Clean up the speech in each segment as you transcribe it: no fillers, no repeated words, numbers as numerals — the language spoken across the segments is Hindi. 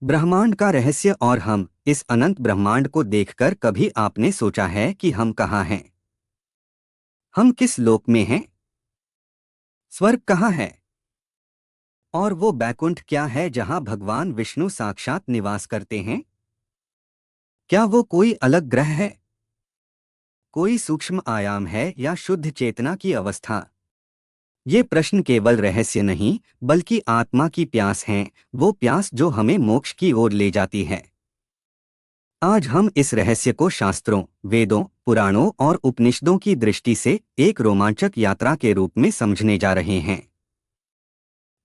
ब्रह्मांड का रहस्य और हम इस अनंत ब्रह्मांड को देखकर कभी आपने सोचा है कि हम कहाँ हैं? हम किस लोक में हैं? स्वर्ग कहाँ है? और वो बैकुंठ क्या है जहाँ भगवान विष्णु साक्षात निवास करते हैं? क्या वो कोई अलग ग्रह है, कोई सूक्ष्म आयाम है या शुद्ध चेतना की अवस्था? ये प्रश्न केवल रहस्य नहीं बल्कि आत्मा की प्यास है, वो प्यास जो हमें मोक्ष की ओर ले जाती है। आज हम इस रहस्य को शास्त्रों, वेदों, पुराणों और उपनिषदों की दृष्टि से एक रोमांचक यात्रा के रूप में समझने जा रहे हैं।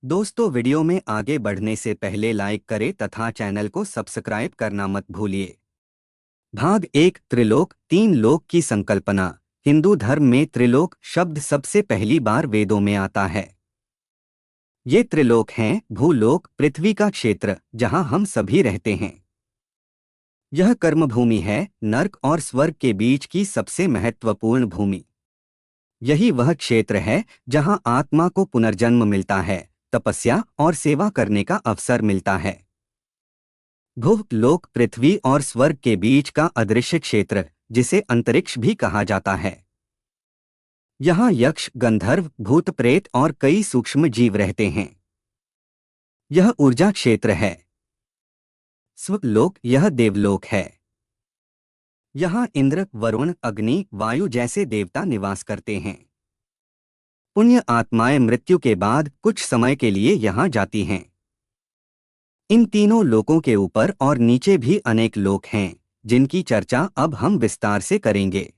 दोस्तों, वीडियो में आगे बढ़ने से पहले लाइक करें तथा चैनल को सब्सक्राइब करना मत भूलिए। भाग 1, त्रिलोक, तीन लोक की संकल्पना। हिंदू धर्म में त्रिलोक शब्द सबसे पहली बार वेदों में आता है। ये त्रिलोक हैं भूलोक, पृथ्वी का क्षेत्र जहां हम सभी रहते हैं। यह कर्मभूमि है, नर्क और स्वर्ग के बीच की सबसे महत्वपूर्ण भूमि। यही वह क्षेत्र है जहां आत्मा को पुनर्जन्म मिलता है, तपस्या और सेवा करने का अवसर मिलता है। भुव लोक पृथ्वी और स्वर्ग के बीच का अदृश्य क्षेत्र, जिसे अंतरिक्ष भी कहा जाता है। यहाँ यक्ष, गंधर्व, भूत प्रेत और कई सूक्ष्म जीव रहते हैं। यह ऊर्जा क्षेत्र है। स्वलोक यह देवलोक है। यहाँ इंद्र, वरुण, अग्नि, वायु जैसे देवता निवास करते हैं। पुण्य आत्माएं मृत्यु के बाद कुछ समय के लिए यहाँ जाती हैं। इन तीनों लोकों के ऊपर और नीचे भी अनेक लोक हैं, जिनकी चर्चा अब हम विस्तार से करेंगे।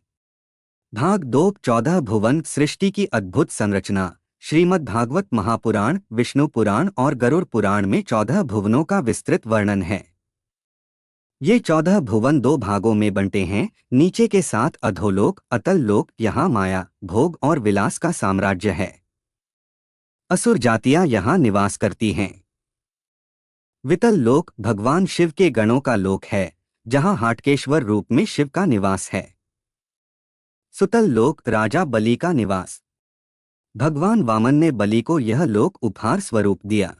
भाग 2, 14 भुवन, सृष्टि की अद्भुत संरचना। श्रीमद् भागवत महापुराण, विष्णु पुराण और गरुड़ पुराण में 14 भुवनों का विस्तृत वर्णन है। ये 14 भुवन दो भागों में बंटे हैं। नीचे के 7 अधोलोक, अतल लोक, यहाँ माया, भोग और विलास का साम्राज्य है। असुर जातियां यहाँ निवास करती हैं। वितल लोक भगवान शिव के गणों का लोक है, जहाँ हाटकेश्वर रूप में शिव का निवास है। सुतल लोक राजा बलि का निवास। भगवान वामन ने बलि को यह लोक उपहार स्वरूप दिया।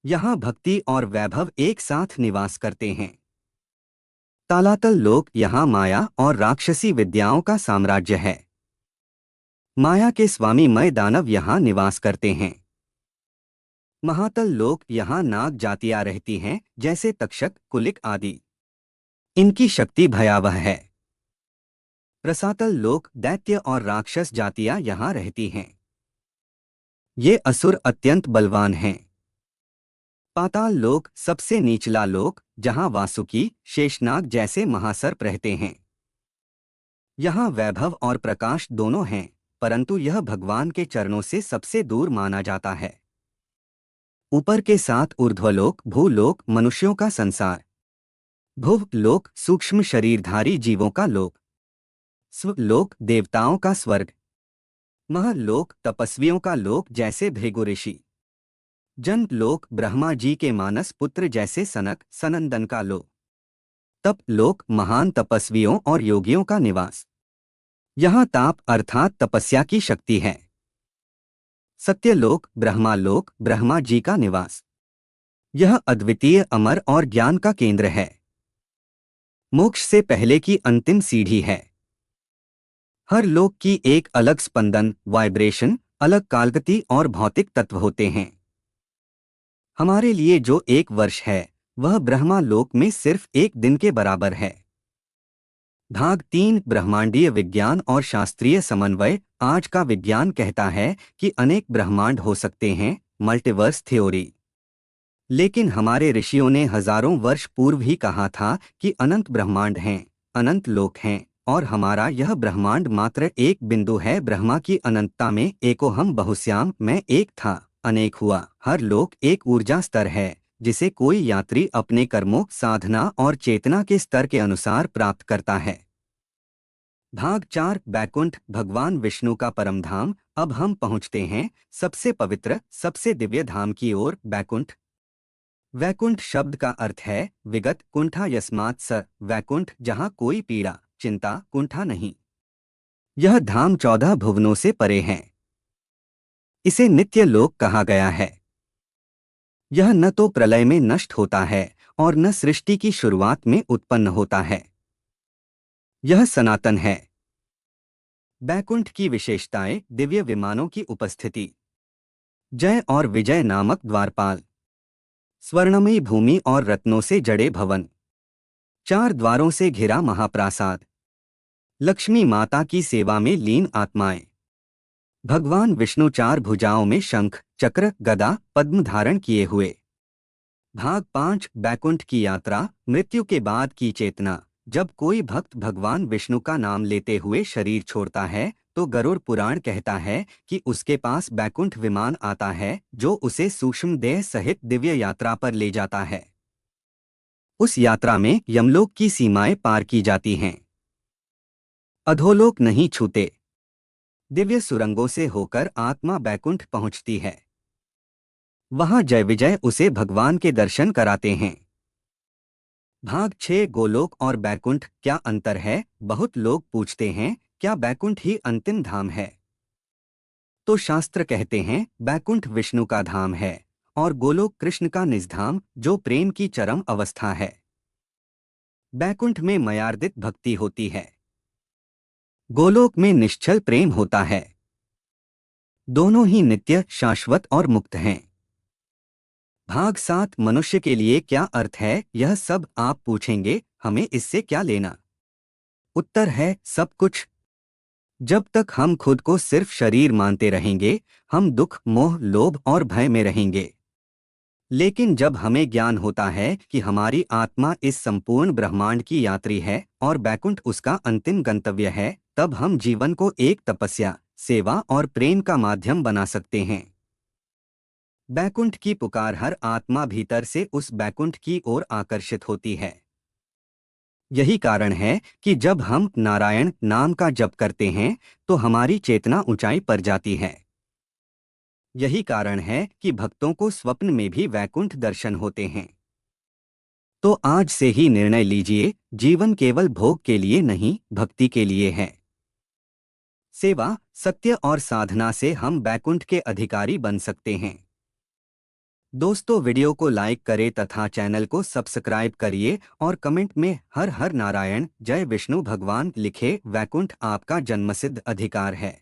यहाँ भक्ति और वैभव एक साथ निवास करते हैं। तालातल लोक यहाँ माया और राक्षसी विद्याओं का साम्राज्य है। माया के स्वामी मय दानव यहाँ निवास करते हैं। महातल लोक यहाँ नाग जातियां रहती हैं, जैसे तक्षक, कुलिक आदि। इनकी शक्ति भयावह है। रसातल लोक दैत्य और राक्षस जातियां यहाँ रहती हैं। ये असुर अत्यंत बलवान हैं। पाताल लोक सबसे निचला लोक, जहाँ वासुकी, शेषनाग जैसे महासर्प रहते हैं। यहाँ वैभव और प्रकाश दोनों हैं, परंतु यह भगवान के चरणों से सबसे दूर माना जाता है। ऊपर के 7 ऊर्ध्वलोक, भूलोक मनुष्यों का संसार। भुव लोक सूक्ष्म शरीरधारी जीवों का लोक। स्वलोक देवताओं का स्वर्ग। महलोक तपस्वियों का लोक जैसे भृगु ऋषि। जन लोक ब्रह्मा जी के मानस पुत्र जैसे सनक, सनंदन का लोक। तप लोक महान तपस्वियों और योगियों का निवास। यहाँ ताप अर्थात तपस्या की शक्ति है। सत्यलोक ब्रह्मालोक ब्रह्मा जी का निवास। यह अद्वितीय, अमर और ज्ञान का केंद्र है। मोक्ष से पहले की अंतिम सीढ़ी है। हर लोक की एक अलग स्पंदन, वाइब्रेशन, अलग कालगति और भौतिक तत्व होते हैं। हमारे लिए जो एक वर्ष है, वह ब्रह्मा लोक में सिर्फ एक दिन के बराबर है। भाग 3, ब्रह्मांडीय विज्ञान और शास्त्रीय समन्वय। आज का विज्ञान कहता है कि अनेक ब्रह्मांड हो सकते हैं, मल्टीवर्स थ्योरी। लेकिन हमारे ऋषियों ने हजारों वर्ष पूर्व ही कहा था कि अनंत ब्रह्मांड हैं, अनंत लोक हैं, और हमारा यह ब्रह्मांड मात्र एक बिंदु है। ब्रह्मा की अनंतता में एकोहम बहुश्याम, मैं एक था, अनेक हुआ। हर लोक एक ऊर्जा स्तर है, जिसे कोई यात्री अपने कर्मों, साधना और चेतना के स्तर के अनुसार प्राप्त करता है। भाग 4, बैकुंठ, भगवान विष्णु का परम धाम। अब हम पहुंचते हैं सबसे पवित्र, सबसे दिव्य धाम की ओर, बैकुंठ। वैकुंठ शब्द का अर्थ है विगत, कुंठा यस्मात् स वैकुंठ, जहाँ कोई पीड़ा, चिंता, कुंठा नहीं। यह धाम 14 भुवनों से परे है। इसे नित्य लोक कहा गया है। यह न तो प्रलय में नष्ट होता है और न सृष्टि की शुरुआत में उत्पन्न होता है। यह सनातन है। बैकुंठ की विशेषताएं: दिव्य विमानों की उपस्थिति, जय और विजय नामक द्वारपाल, स्वर्णमयी भूमि और रत्नों से जड़े भवन, 4 द्वारों से घिरा महाप्रासाद, लक्ष्मी माता की सेवा में लीन आत्माएं, भगवान विष्णु 4 भुजाओं में शंख, चक्र, गदा, पद्म धारण किए हुए। भाग 5 बैकुंठ की यात्रा, मृत्यु के बाद की चेतना। जब कोई भक्त भगवान विष्णु का नाम लेते हुए शरीर छोड़ता है तो गरुड़ पुराण कहता है कि उसके पास बैकुंठ विमान आता है जो उसे सूक्ष्म देह सहित दिव्य यात्रा पर ले जाता है। उस यात्रा में यमलोक की सीमाएं पार की जाती हैं। अधोलोक नहीं छूते। दिव्य सुरंगों से होकर आत्मा बैकुंठ पहुंचती है। वहां जय विजय उसे भगवान के दर्शन कराते हैं। भाग 6 गोलोक और बैकुंठ, क्या अंतर है? बहुत लोग पूछते हैं, क्या बैकुंठ ही अंतिम धाम है? तो शास्त्र कहते हैं बैकुंठ विष्णु का धाम है और गोलोक कृष्ण का निजधाम जो प्रेम की चरम अवस्था है। बैकुंठ में मयार्दित भक्ति होती है, गोलोक में निश्चल प्रेम होता है। दोनों ही नित्य, शाश्वत और मुक्त हैं। भाग 7 मनुष्य के लिए क्या अर्थ है? यह सब आप पूछेंगे, हमें इससे क्या लेना? उत्तर है सब कुछ। जब तक हम खुद को सिर्फ शरीर मानते रहेंगे, हम दुख, मोह, लोभ और भय में रहेंगे। लेकिन जब हमें ज्ञान होता है कि हमारी आत्मा इस संपूर्ण ब्रह्मांड की यात्री है और बैकुंठ उसका अंतिम गंतव्य है, तब हम जीवन को एक तपस्या, सेवा और प्रेम का माध्यम बना सकते हैं। बैकुंठ की पुकार, हर आत्मा भीतर से उस बैकुंठ की ओर आकर्षित होती है। यही कारण है कि जब हम नारायण नाम का जप करते हैं तो हमारी चेतना ऊंचाई पर जाती है। यही कारण है कि भक्तों को स्वप्न में भी वैकुंठ दर्शन होते हैं। तो आज से ही निर्णय लीजिए, जीवन केवल भोग के लिए नहीं, भक्ति के लिए है। सेवा, सत्य और साधना से हम बैकुंठ के अधिकारी बन सकते हैं। दोस्तों, वीडियो को लाइक करें तथा चैनल को सब्सक्राइब करिए और कमेंट में हर हर नारायण, जय विष्णु भगवान लिखे। वैकुंठ आपका जन्मसिद्ध अधिकार है।